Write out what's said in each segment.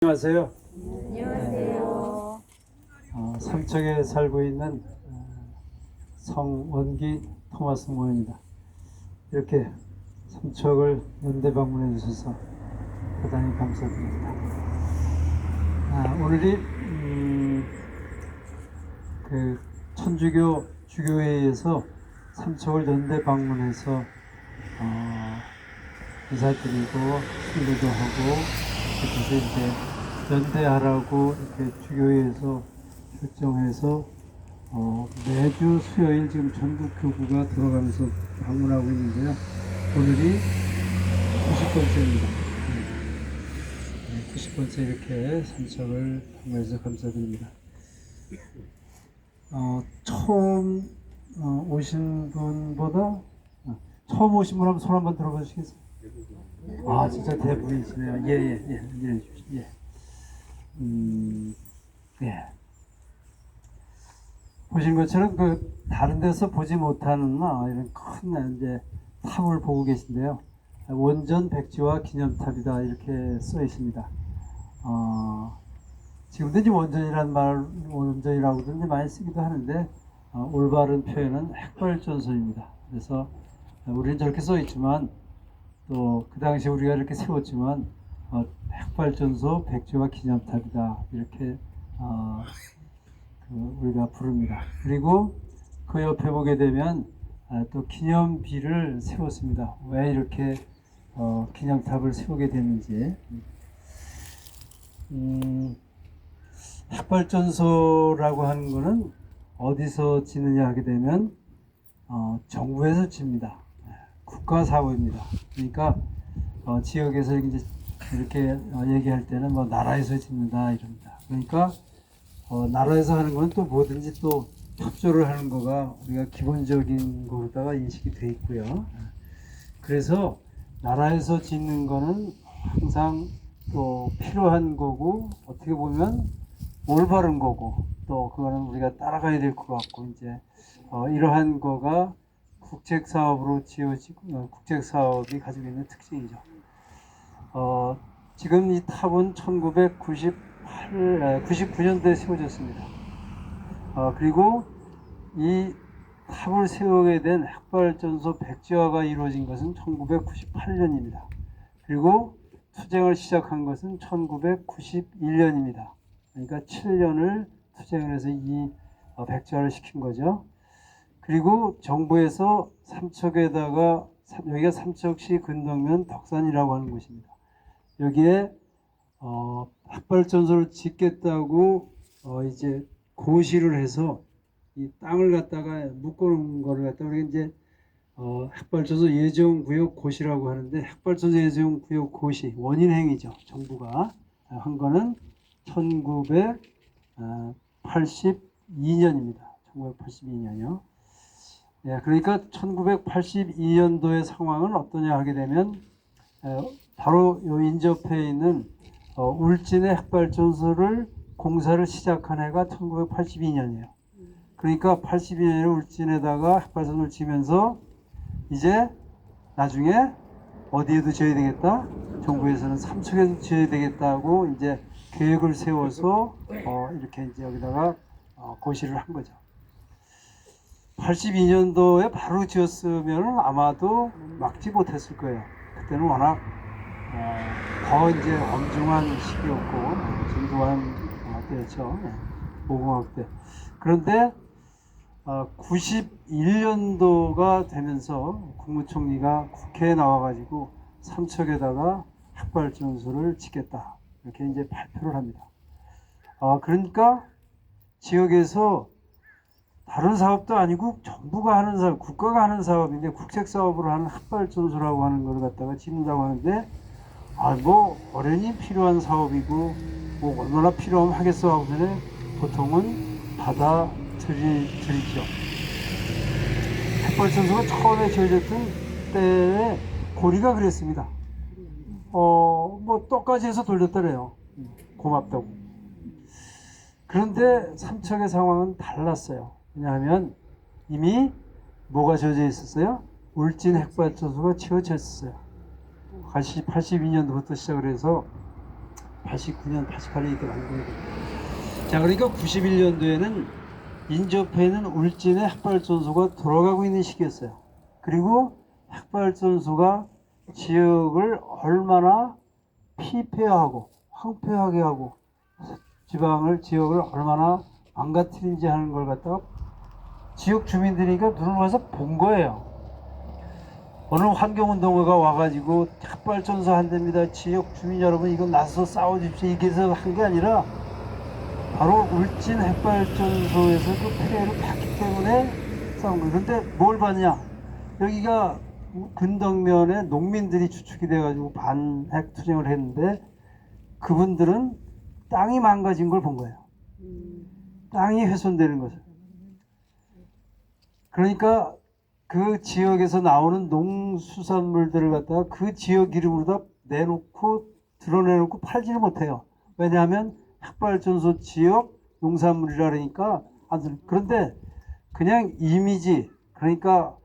안녕하세요. 안녕하세요. 삼척에 살고 있는 성원기 토마스 모입니다. 이렇게 삼척을 연대 방문해 주셔서 대단히 감사드립니다. 오늘이 그 천주교 주교회에서 삼척을 연대 방문해서 인사드리고 순례도 하고 그래서 이제 연대하라고 이렇게 주교회에서 결정해서 매주 수요일 지금 전국 교구가 돌아가면서 방문하고 있는데요. 오늘이 90번째입니다. 90번째 이렇게 삼척을 방문해서 감사드립니다. 처음 오신 분보다 처음 오신 분 한번 손 한번 들어보시겠어요? 진짜 대부이시네요. 예. 예. 보신 것처럼 다른 데서 보지 못하는 이런 큰 이제 탑을 보고 계신데요. 원전 백지화 기념탑이다 이렇게 써 있습니다. 지금도 이제 원전이라고도 이제 많이 쓰기도 하는데 올바른 표현은 핵발전소입니다. 그래서 우리는 저렇게 써 있지만 또 그 당시 우리가 이렇게 세웠지만 핵발전소 백지화 기념탑이다 이렇게 우리가 부릅니다. 그리고 그 옆에 보게 되면 또 기념비를 세웠습니다. 왜 이렇게 기념탑을 세우게 됐는지. 핵발전소라고 하는 것은 어디서 짓느냐 하게 되면 정부에서 짓습니다. 국가 사업입니다. 그러니까 지역에서 이렇게 얘기할 때는 뭐 나라에서 짓는다 이럽니다. 그러니까 나라에서 하는 건 또 뭐든지 또 협조를 하는 거가 우리가 기본적인 거로다가 인식이 돼 있고요. 그래서 나라에서 짓는 거는 항상 또 필요한 거고 어떻게 보면 올바른 거고 또 그거는 우리가 따라가야 될 것 같고 이제 이러한 거가 국책사업으로 지어지고 국책사업이 가지고 있는 특징이죠. 지금 이 탑은 1999년도에 세워졌습니다. 그리고 이 탑을 세우게 된 핵발전소 백지화가 이루어진 것은 1998년입니다. 그리고 투쟁을 시작한 것은 1991년입니다. 그러니까 7년을 투쟁을 해서 이 백지화를 시킨 거죠. 그리고 정부에서 삼척에다가 여기가 삼척시 근덕면 덕산이라고 하는 곳입니다. 여기에 핵발전소를 짓겠다고 이제 고시를 해서 이 땅을 갖다가 묶어놓은 거를 갖다가 우리가 이제 핵발전소 예정구역 고시라고 하는데 핵발전소 예정구역 고시 원인행위죠. 정부가 한 거는 1982년입니다. 1982년이요. 예, 그러니까 1982년도의 상황은 어떠냐 하게 되면 바로 요 인접해 있는 울진의 핵발전소를 공사를 시작한 해가 1982년이에요. 그러니까 82년에 울진에다가 핵발전소를 지면서 이제 나중에 어디에도 지어야 되겠다. 정부에서는 삼척에도 지어야 되겠다고 이제 계획을 세워서 이렇게 이제 여기다가 고시를 한 거죠. 82년도에 바로 지었으면 아마도 막지 못했을 거예요. 그때는 워낙 더 이제 엄중한 시기였고 진도한 때였죠. 모공학 때. 그런데 91년도가 되면서 국무총리가 국회에 나와가지고 삼척에다가 핵발전소를 짓겠다 이렇게 이제 발표를 합니다. 그러니까 지역에서 다른 사업도 아니고 정부가 하는 사업, 국가가 하는 사업인데 국책 사업으로 하는 핵발전소라고 하는 걸 갖다가 짓는다고 하는데 뭐 어련히 필요한 사업이고 뭐 얼마나 필요하면 하겠어 하고서는 보통은 받아들이죠. 핵발전소가 처음에 지어졌던 때에 고리가 그랬습니다. 뭐 떡까지 해서 돌렸더래요. 고맙다고. 그런데 삼척의 상황은 달랐어요. 왜냐하면 이미 뭐가 지어져 있었어요? 울진 핵발전소가 지어져 있었어요. 82년도부터 시작을 해서 89년, 88년 이렇게 만들어야 됩니다. 자, 그러니까 91년도에는 인접해 있는 울진의 핵발전소가 돌아가고 있는 시기였어요. 그리고 핵발전소가 지역을 얼마나 피폐하고 황폐하게 하고 지역을 얼마나 망가뜨린지 하는 걸 갖다가 지역 주민들이니까 눈을 와서 본 거예요. 어느 환경운동가가 와가지고 핵발전소 안 됩니다. 지역 주민 여러분 이거 나서서 싸워주십시오. 이게 해서 한 게 아니라 바로 울진 핵발전소에서 그 폐해를 봤기 때문에 싸운 거예요. 그런데 뭘 봤냐? 여기가 근덕면에 농민들이 주축이 돼가지고 반핵 투쟁을 했는데 그분들은 땅이 망가진 걸 본 거예요. 땅이 훼손되는 것을. 그러니까 그 지역에서 나오는 농수산물들을 갖다가 그 지역 이름으로 다 내놓고 드러내놓고 팔지를 못해요. 왜냐하면 핵발전소 지역 농산물이라 그러니까 안 들. 그런데 그냥 이미지, 그러니까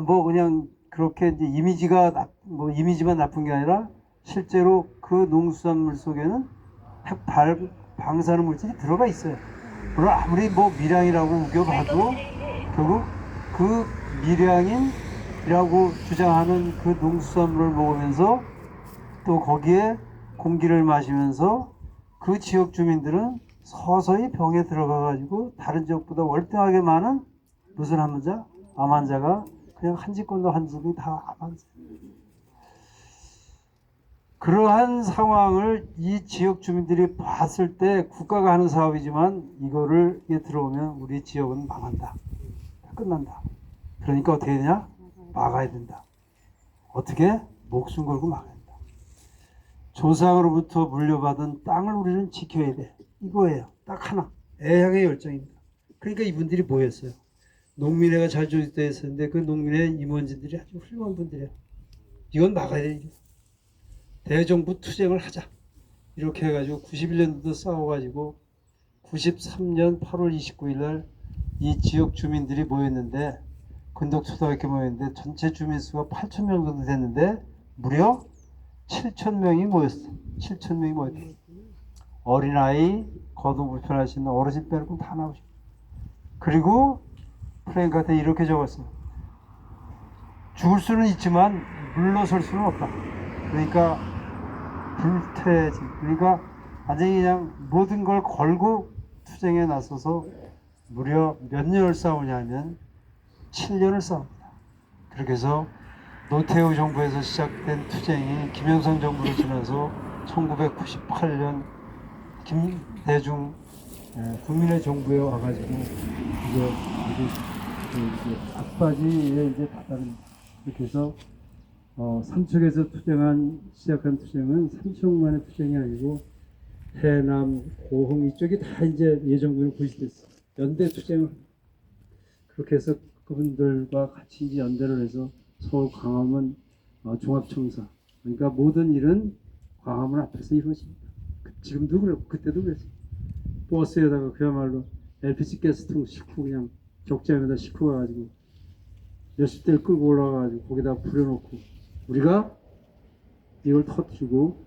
뭐 그냥 그렇게 이제 이미지만 나쁜 게 아니라 실제로 그 농수산물 속에는 핵 방사능 물질이 들어가 있어요. 물론 아무리 뭐 밀양이라고 우겨봐도 결국 그 밀양인이라고 주장하는 그 농수산물을 먹으면서 또 거기에 공기를 마시면서 그 지역 주민들은 서서히 병에 들어가가지고 다른 지역보다 월등하게 많은 무슨 환자? 암 환자가 그냥 한 집권도 한 집이 다 암 환자. 그러한 상황을 이 지역 주민들이 봤을 때 국가가 하는 사업이지만 이거를 이게 들어오면 우리 지역은 망한다. 끝난다. 그러니까 어떻게 되냐? 막아야 된다. 어떻게? 목숨 걸고 막아야 된다. 조상으로부터 물려받은 땅을 우리는 지켜야 돼. 이거예요. 딱 하나. 애향의 열정입니다. 그러니까 이분들이 뭐였어요? 농민회가 잘 조직되어 있었는데 그 농민회 임원진들이 아주 훌륭한 분들이에요. 이건 막아야 돼. 대정부 투쟁을 하자. 이렇게 해가지고 91년도도 싸워가지고 93년 8월 29일 날 이 지역 주민들이 모였는데 근덕초등학교 모였는데 전체 주민 수가 8,000명 정도 됐는데 무려 7,000명이 모였어. 7,000명이 모였다. 어린아이, 거동 불편하신 어르신 빼놓고 다 나오시고. 그리고 플래카드에 이렇게 적었어. 죽을 수는 있지만 물러설 수는 없다. 그러니까 불태지. 그러니까 완전히 그냥 모든 걸 걸고 투쟁에 나서서 무려 몇 년을 싸우냐면 7년을 싸웁니다. 그렇게 해서 노태우 정부에서 시작된 투쟁이 김영삼 정부를 지나서 1998년 김대중 국민의 정부에 와가지고 이제 앞바지에 이제 다다른 이렇게 해서 삼척에서 시작한 투쟁은 삼척만의 투쟁이 아니고 해남, 고흥 이쪽이 다 이제 예정군에 구시됐어. 연대 투쟁을 그렇게 해서 그분들과 같이 이제 연대를 해서 서울 광화문 종합청사 그러니까 모든 일은 광화문 앞에서 이루어집니다. 지금도 그렇고 그때도 그랬어요. 버스에다가 그야말로 LPG 가스통 싣고 그냥 격자에다 싣고 가가지고 몇십 대를 끌고 올라가가지고 거기다 불여놓고 우리가 이걸 터뜨리고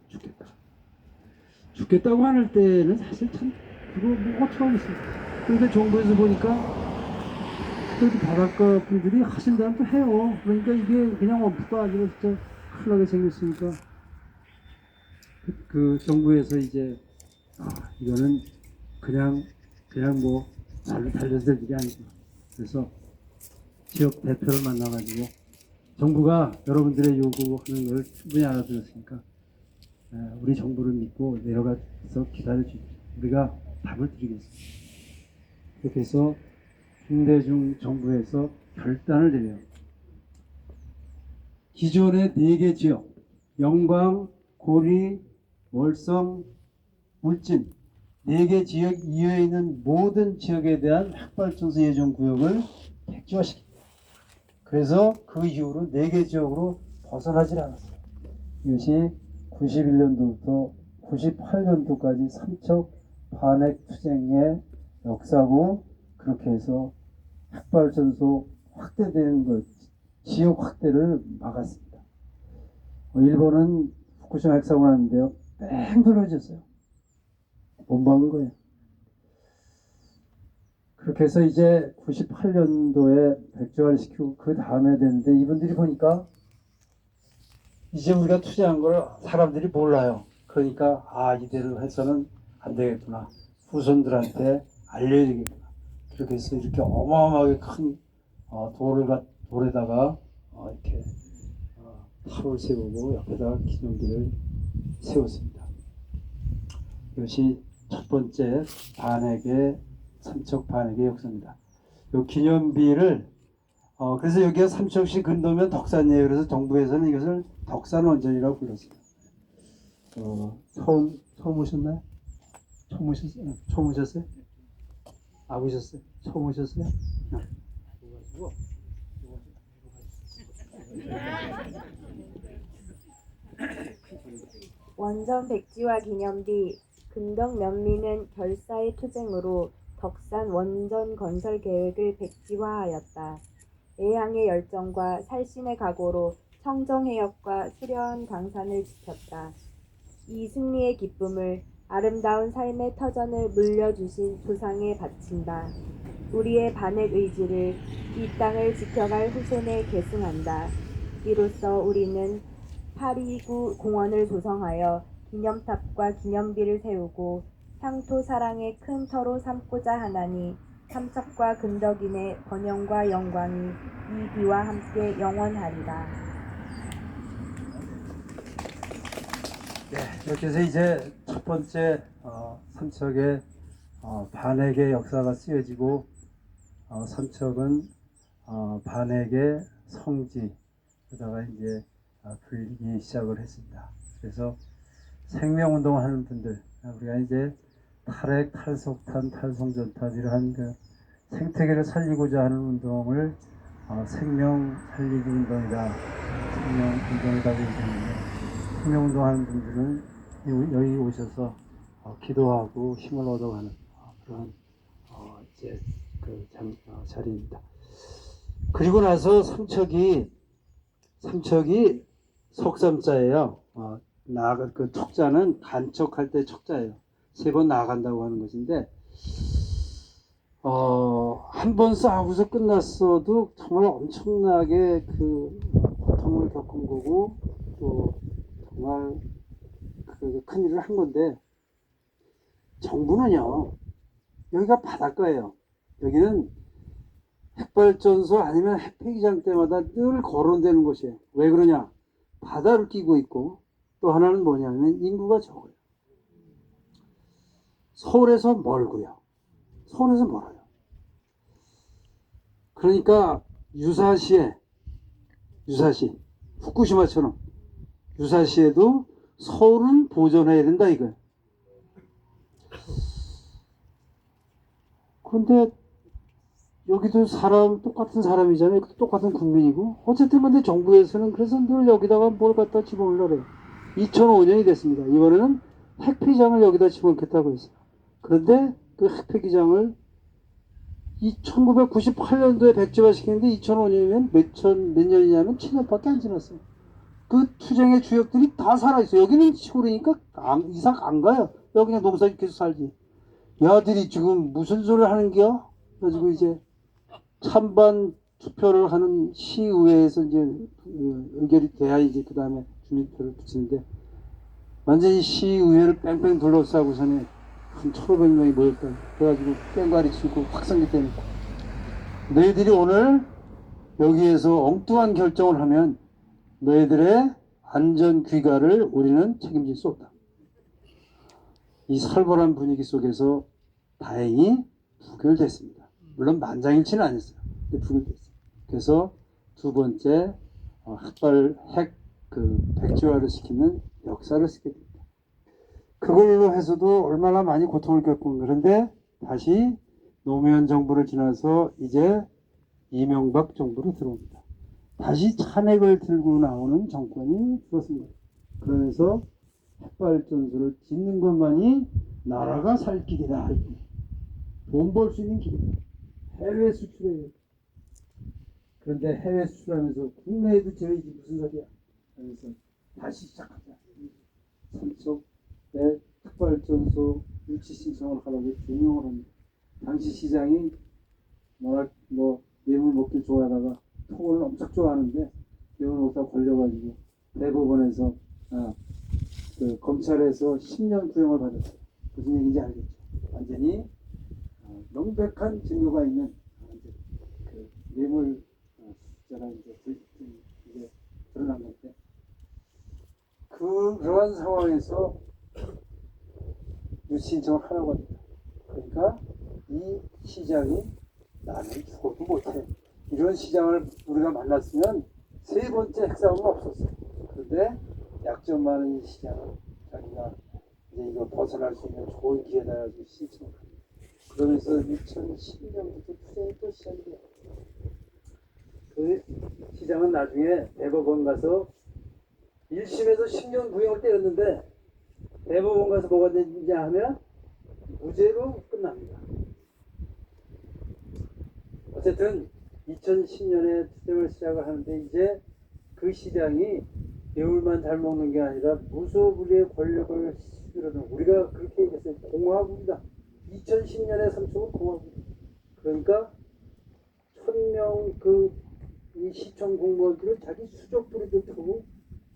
죽겠다고 하는 때는 사실 참 그거 뭐 어처구니없어요. 그런데 정부에서 보니까 그래도 바닷가 분들이 하신 다음 또 해요. 그러니까 이게 그냥 엄프가 아니라 진짜 큰일 나게 생겼으니까 그 정부에서 이제 이거는 그냥 뭐 달려들 일이 아니고 그래서 지역 대표를 만나가지고 정부가 여러분들의 요구하는 걸 충분히 알아들었으니까 우리 정부를 믿고 내려가서 기다려주십시오. 우리가 답을 드리겠습니다. 그렇게 해서 김대중 정부에서 결단을 내려요. 기존의 4개 지역, 영광, 고리, 월성, 울진 4개 지역 이외에 있는 모든 지역에 대한 핵발전소 예정 구역을 백지화시킵니다. 그래서 그 이후로 4개 지역으로 벗어나질 않았어요. 이것이 91년도부터 98년도까지 삼척 반핵 투쟁의 역사고 그렇게 해서 핵발전소 확대되는 것, 지역 확대를 막았습니다. 일본은 후쿠시마 핵사고 났는데요. 뺑 돌려졌어요. 못 막은 거예요. 그렇게 해서 이제 98년도에 백지화를 시키고 그 다음에 됐는데 이분들이 보니까 이제 우리가 투자한 걸 사람들이 몰라요. 그러니까 이대로 해서는 안 되겠구나. 후손들한테 알려야 되겠구나. 그렇게 해서 이렇게 어마어마하게 큰 돌에다가 이렇게 탑을 세우고 옆에다가 기념비를 세웠습니다. 이것이 첫 번째 삼척 반액의 역사입니다. 이 기념비를 그래서 여기가 삼척시 근도면 덕산이에요. 그래서 정부에서는 이것을 덕산원전이라고 불렀어요. 처음 오셨나요? 처음 오셨어요? 처음 오셨어요? 오셨어요? 처음 오셨어요? 원전 백지화 기념비 근덕 면민은 결사의 투쟁으로 덕산 원전 건설 계획을 백지화하였다. 애향의 열정과 살신의 각오로 청정해역과 수려한 강산을 지켰다. 이 승리의 기쁨을 아름다운 삶의 터전을 물려주신 조상에 바친다. 우리의 반액 의지를 이 땅을 지켜갈 후손에 계승한다. 이로써 우리는 829 공원을 조성하여 기념탑과 기념비를 세우고 향토 사랑의 큰 터로 삼고자 하나니 삼척과 근덕인의 번영과 영광이 이 비와 함께 영원하리라. 이렇게 해서 이제 첫 번째 삼척의 반액의 역사가 쓰여지고 삼척은 반액의 성지에다가 이제 불리기 시작을 했습니다. 그래서 생명운동을 하는 분들, 우리가 이제 탈핵, 탈석탄, 탈송전탄 이러한 그 생태계를 살리고자 하는 운동을 생명 살리기 운동이다, 생명 운동이라고 얘기하는데, 생명운동 하는 분들은 여기 오셔서 기도하고 힘을 얻어가는 그런 이제 그 자리입니다. 그리고 나서 삼척이 석삼자예요. 그 척자는 간척할 때 척자예요. 3번 나아간다고 하는 것인데, 한 번 싸우고서 끝났어도 정말 엄청나게 그 고통을 겪은 거고, 또 정말 그 큰일을 한 건데, 정부는요, 여기가 바닷가예요. 여기는 핵발전소 아니면 핵폐기장 때마다 늘 거론되는 곳이에요. 왜 그러냐? 바다를 끼고 있고, 또 하나는 뭐냐면 인구가 적어요. 서울에서 멀고요. 서울에서 멀어요. 그러니까 유사시, 후쿠시마처럼 유사시에도 서울은 보존해야 된다 이거예요. 근데 여기도 똑같은 사람이잖아요. 똑같은 국민이고. 어쨌든 근데 정부에서는 그래서 늘 여기다가 뭘 갖다 집어넣으려고 그래요. 2005년이 됐습니다. 이번에는 핵폐기장을 여기다 집어넣겠다고 했어요. 그런데 그 핵폐기장을 1998년도에 백지화 시켰는데 2005년이면 몇 년이냐면 7년밖에 안 지났어요. 그 투쟁의 주역들이 다 살아있어요. 여기는 시골이니까 이상 안 가요. 여기 그냥 농사 짓고 살지. 야들이 지금 무슨 소리를 하는겨? 그래가지고 이제 찬반 투표를 하는 시의회에서 이제 의결이 돼야 이제 그 다음에 주민표를 붙이는데, 완전히 시의회를 뺑뺑 둘러싸고서는 한 1,500명이 모였다. 그래가지고 뺑가리 치고 확성기 때문에 너희들이 오늘 여기에서 엉뚱한 결정을 하면 너희들의 안전 귀가를 우리는 책임질 수 없다. 이 살벌한 분위기 속에서 다행히 부결됐습니다. 물론 만장일치는 아니었어요. 근데 부결됐어요. 그래서 두 번째 백지화를 시키는 역사를 쓰게 됩니다. 그걸로 해서도 얼마나 많이 고통을 겪은, 그런데 다시 노무현 정부를 지나서 이제 이명박 정부로 들어옵니다. 다시 찬핵을 들고 나오는 정권이 들었습니다. 그러면서 핵발전소를 짓는 것만이 나라가 살 길이다. 돈 벌 수 있는 길이다. 해외 수출해요. 그런데 해외 수출하면서 국내에도 지어야지 무슨 소리야. 그래서 다시 시작하자. 삼척 핵발전소 유치 신청을 하라고 조명을 합니다. 당시 시장이 뭐 뇌물 먹기 좋아하다가 토건을 엄청 좋아하는데 뇌물 먹다가 걸려가지고 대법원에서 그 검찰에서 10년 구형을 받았어요. 무슨 얘기인지 알겠죠? 완전히 명백한 증거가 있는 이제 그 뇌물 숫자가 이제 드러난 건데 그러한 상황에서 유치 신청을 하라고 합니다. 그러니까 이 시장이 나는 죽어도 못해. 이런 시장을 우리가 만났으면 세 번째 핵싸움은 없었어요. 그런데 약점 많은 이 시장을 자기가 이제 이거 벗어날 수 있는 좋은 기회다 가지고 신청을 합니다. 그러면서 2012년부터 투쟁이 또 시작이 돼요. 그 시장은 나중에 대법원 가서 1심에서 10년 구형을 때렸는데 대법원 가서 뭐가 되냐 하면 무죄로 끝납니다. 어쨌든 2010년에 투쟁을 시작을 하는데 이제 그 시장이 뇌물만 잘 먹는 게 아니라 무소불위의 권력을 실으는 우리가 그렇게 얘기했어요. 공화국이다. 2010년에 삼척은 공화국이다. 그러니까 1000명 이 시청 공무원들을 자기 수족부리도 펴고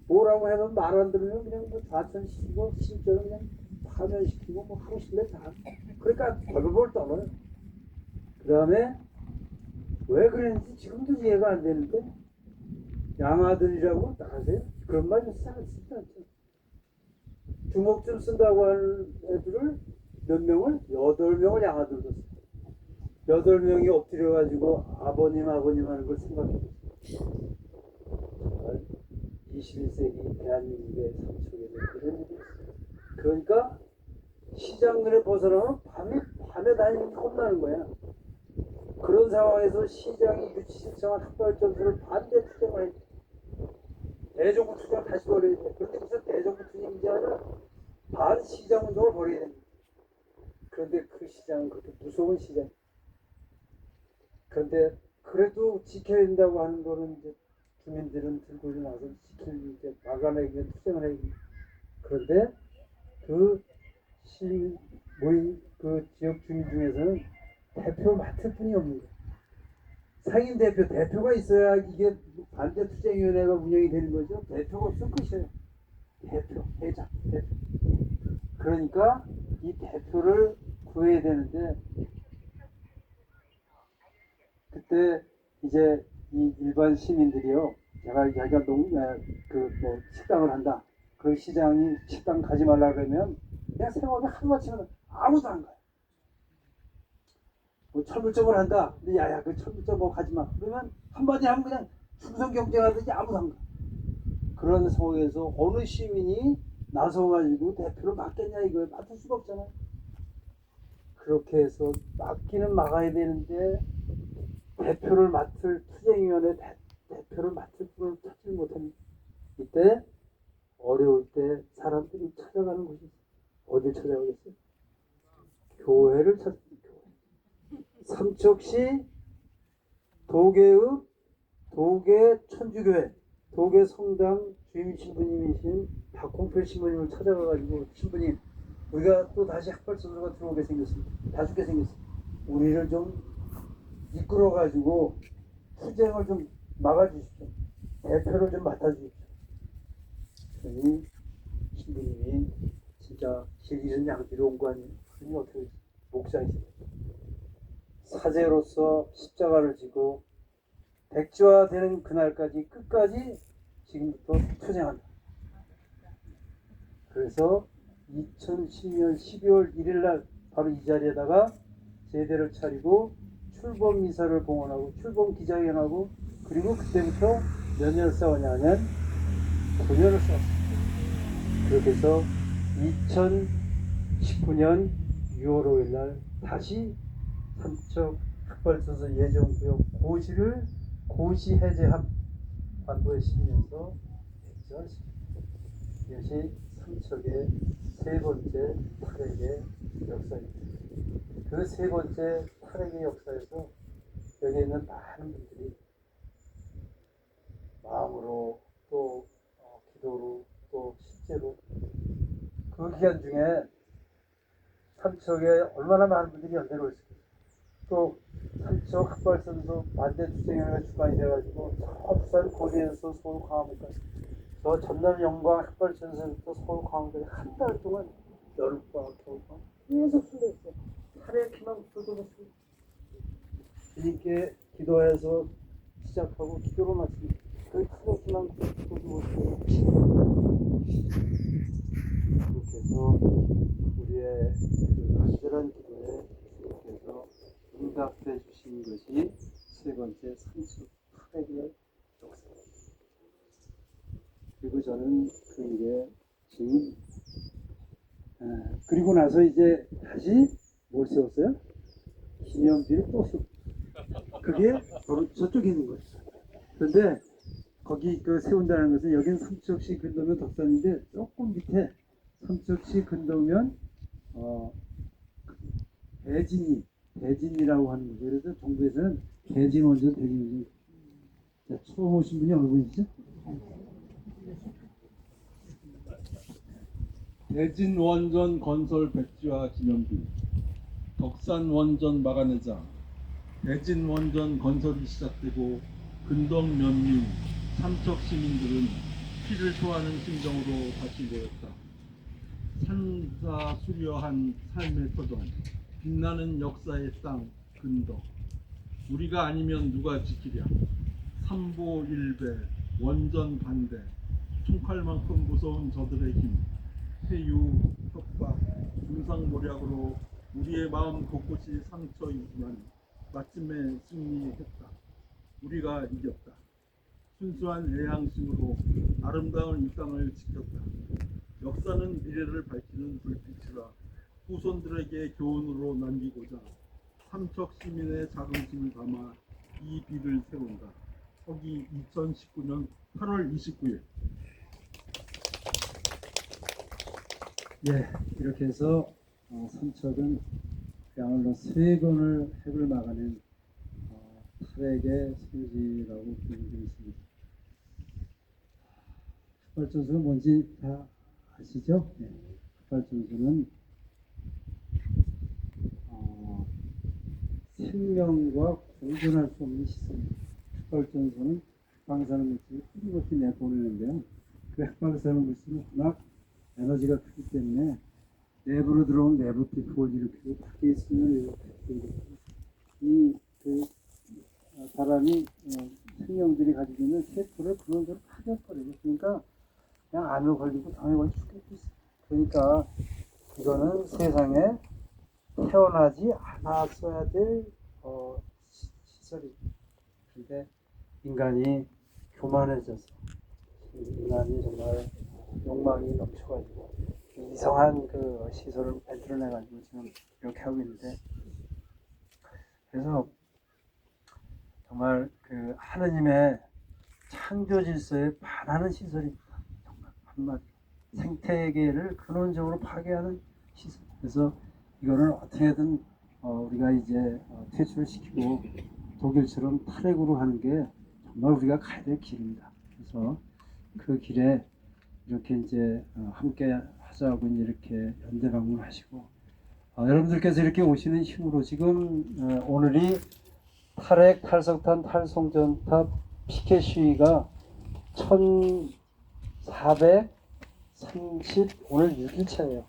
뭐라고 해도 말 안 들으면 그냥 뭐 좌천시키고 심지어는 그냥 파면시키고 뭐 하고 싶은데 다 그러니까 벌벌 떨어요. 그 다음에 왜 그랬는지 지금도 이해가 안 되는데 양아들이라고 나가세요? 그런 말 쓰지 않죠. 주먹 좀 쓴다고 하는 애들을 몇 명을? 8명을 양아들로 썼어요. 8명이 엎드려가지고 아버님 하는 걸 생각해보세요. 21세기 대한민국의 삼척에는 그런 일이 있어요. 그러니까 시장들에 벗어나면 밤에 다니는 게 혼나는 거야. 그런 상황에서 시장이 유치 신청한 학벌 점수를 반대 투쟁을 했죠. 대정부 투쟁 다시 벌여야 돼. 그런데 무슨 대정부 투쟁인지 아냐? 반시장 운동을 벌여야 됩니다. 그런데 그 시장은 그렇게 무서운 시장. 그런데 그래도 지켜야 된다고 하는 거는 이제 주민들은 들고 나서 이제 막아내기 위해 투쟁을 해야 됩니다. 그런데 그 시민 모임 그 지역 주민 중에서는 대표 맡을 분이 없는 거예요. 상임 대표가 있어야 이게 반대 투쟁위원회가 운영이 되는 거죠. 대표가 없으면 끝이에요. 회장. 그러니까 이 대표를 구해야 되는데 그때 이제 이 일반 시민들이요. 자기가 뭐 식당을 한다. 그 시장이 식당 가지 말라 그러면 그냥 생업이 하루아침에 아무도 안 가요. 뭐 철물점을 한다. 근데 야야 그 철물점 뭐 가지 마. 그러면 한마디 하면 그냥 충성 경쟁하든지 아무도 안 가. 그런 상황에서 어느 시민이 나서가지고 대표를 맡겠냐 이거에 맡을 수가 없잖아요. 그렇게 해서 맡기는 막아야 되는데 대표를 맡을 투쟁위원회 대표를 맡을 분을 찾지 못하는 이때 어려울 때 사람들이 찾아가는 곳이 있어요. 어딜 찾아가겠어요? 교회를 찾습니다. 삼척시 도계 천주교회 도계 성당 주임 신부님이신 박홍필 신부님을 찾아가가지고 신부님 우리가 또 다시 학벌선수가 들어오게 생겼습니다. 다 죽게 생겼습니다. 우리를 좀 이끌어가지고 투쟁을 좀 막아주십시오. 대표를 좀 맡아주십시오. 그러니 신부님이 진짜 길이는 양지로 온 거 아니에요? 그러니 어떻게 목사이시죠? 사제로서 십자가를 지고 백지화되는 그날까지 끝까지 지금부터 투쟁한다. 그래서 2010년 12월 1일 날 바로 이 자리에다가 제대를 차리고 출범 이사를 봉헌하고 출범 기자회견하고 그리고 그때부터 몇 년을 싸우냐 하면 9년을 싸웠습니다. 그렇게 해서 2019년 6월 5일 날 다시 삼척 학벌소서 예정구역 고시 해제함 반부에 실리면서 백지화했습니다. 이것이 삼척의 세 번째 탈핵의 역사입니다. 그 세 번째 탈핵의 역사에서 여기 있는 많은 분들이 마음으로 또 기도로 또 실제로 그 기간 중에 삼척에 얼마나 많은 분들이 연대를 오셨어요. 또 삼척 흑발선도 만대 투쟁회가 주관이 돼가지고 저 부산 고리에서 서울 광화문까지, 저 전남 영광 흑발전선부터 서울 광화문까지 한 달 동안 여름방학 겨울방학 계속 순례했어요. 하루에 피만 쏟아졌어요. 주님께 기도해서 시작하고 기도로 마칩니다. 그 하루에 피만 쏟아졌어요. 그렇게 해서 우리의 그 간절한 기도에 주님께서 응답해 주신 것이 세 번째 삼척 타백의 역사입니다. 그리고 저는 그 일에 지금 그리고 나서 이제 다시 뭘 세웠어요? 기념비를 또 세웠어요. 그게 바로 저쪽에 있는 거예요. 그런데 거기 그 세운다는 것은 여기는 삼척시 근도면 덕산인데 조금 밑에 삼척시 근도면 대진이라고 하는 거죠. 그래서 정부에서는 대진원전, 대진원전. 자, 처음 오신 분이 어느 분이시죠? 대진 원전 건설 백지화 기념비, 덕산 원전 막아내자, 대진 원전 건설이 시작되고 근동 면민, 삼척 시민들은 피를 토하는 심정으로 다시 모였다. 산사 수려한 삶의 터전, 빛나는 역사의 땅 근덕. 우리가 아니면 누가 지키랴. 삼보일배, 원전 반대, 총칼만큼 무서운 저들의 힘, 폐유, 협박, 중상모략으로 우리의 마음 곳곳이 상처이지만 마침내 승리했다. 우리가 이겼다. 순수한 애향심으로 아름다운 이 땅을 지켰다. 역사는 미래를 밝히는 불빛이라 후손들에게 교훈으로 남기고자 삼척 시민의 자긍심을 담아 이 비를 세운다. 서기 2019년 8월 29일. 예, 이렇게 해서 삼척은 그야말로 세 번을 핵을 막아낸 탈핵의 성지라고 보여지고 있습니다. 흑발전소는 뭔지 다 아시죠? 네. 흑발전소는 생명과 공존할 수 없는 시설입니다. 흑발전소는 핵방사능 물질을 끊임없이 내보내는데요. 그 핵방사능 물질은 워낙 에너지가 크기 때문에 내부로 들어온 내부 기폭을 일으키고 밖에 있으면 외부 기폭을 일으키고 이그 사람이 생명들이 가지고 있는 세포를 그런대로 파괴해버려요. 그러니까 그냥 암에 걸리고 병에 걸리고 죽겠고 있어요. 그러니까 이거는 세상에 태어나지 않았어야 될 시설입니다. 그런데 인간이 교만해져서 인간이 정말 욕망이 넘쳐가지고 이상한 그 시설을 만들어내가지고 지금 이렇게 하고 있는데, 그래서 정말 그 하느님의 창조 질서에 반하는 시설입니다. 정말 한마디 생태계를 근원적으로 파괴하는 시설. 그래서 이거는 어떻게든 우리가 이제 퇴출시키고 독일처럼 탈핵으로 하는 게 정말 우리가 가야 될 길입니다. 그래서 그 길에 이렇게 이제 함께 하자고 이렇게 연대 방문하시고 여러분들께서 이렇게 오시는 힘으로 지금 오늘이 탈핵, 탈석탄, 탈송전탑 피켓 시위가 1430 오늘 6일차예요.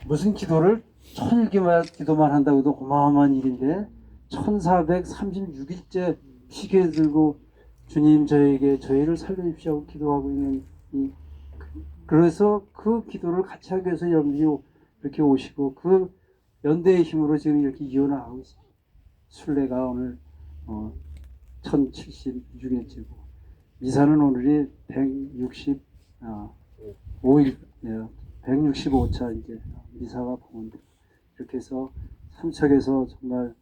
무슨 기도를 1000일기만 기도만 한다고도 어마어마한 일인데 1436일째 피켓 들고 주님 저희를 살려주십시오 하고 기도하고 있는 그래서 그 기도를 같이 하기 위해서 여러분들이 이렇게 오시고 그 연대의 힘으로 지금 이렇게 이어나가고 있습니다. 순례가 오늘 1076일째고 미사는 오늘이 165일 165차 이제 미사가 봉헌되고 이렇게 해서 삼척에서 정말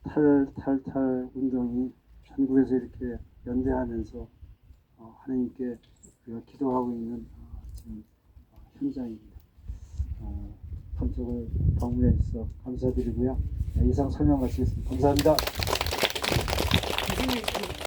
탈 운동이 전국에서 이렇게 연대하면서 하나님께 우리가 기도하고 있는 지금 현장입니다. 삼척을 방문해 주셔서 감사드리고요. 이상 설명 마치겠습니다. 감사합니다.